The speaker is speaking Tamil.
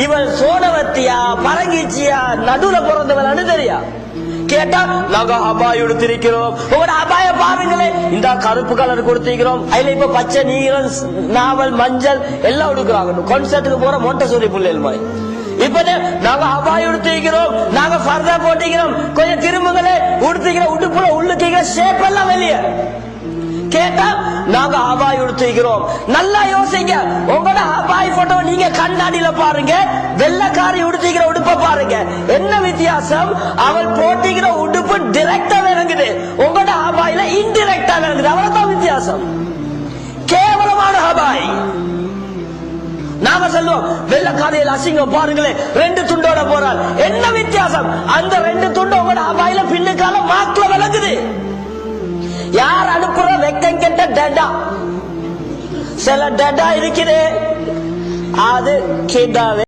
இவள் சோனவத்தியா பரங்கிச்சியா நடுவுல பிறந்தவளான்னு தெரியா கேட்டா நாங்க அபாய் எடுத்திருக்கிறோம். உங்களோட அபாய பாருங்களே, இந்த கருப்பு கலர் கொடுத்திருக்கிறோம், அதுல இப்ப பச்சை நீரம் நாவல் மஞ்சள் எல்லாம் எடுக்கிறாங்க. கான்சர்ட்டுக்கு போற மொண்டசோரி பிள்ளைகள் மாதிரி இப்ப நாங்க அபாய் எடுத்திருக்கிறோம், நாங்க ஃபர்தா போட்டிக்கிறோம், கொஞ்சம் திரும்புங்களே உடுத்திக்கிற உடுப்புல உள்ளுக்கிற ஷேப் எல்லாம் வெளியே கேட்டா நாங்க அபாய் உடுத்திக்கிறோம். நல்லா யோசிங்க, உங்களோட அபாய் போட்டோ நீங்க கண்ணாடியில பாருங்க, வெள்ளக்காரி உடுத்திக்கிற உடுப்ப பாருங்க, என்ன வித்தியாசம்? அவள் போட்டிக்கிற உடுப்பு டைரக்டா விளங்குது, உங்களோட அபாயில இன்டைரக்டா விளங்குது, அவ்வளவுதான் வித்தியாசம். கேவலமான அபாய். நாம சொல்லுவோம் வெள்ளக்காரியில் அசிங்கம் பாருங்களேன், 2 துண்டோட போறாள், என்ன வித்தியாசம்? அந்த 2 துண்டு உங்களோட அபாயில பின்னுக்கால மாக்குல விளங்குது. யார் அனுப்புற வெக்கம் கெட்ட டடா? சில டடா இருக்குது, அது கிடாவே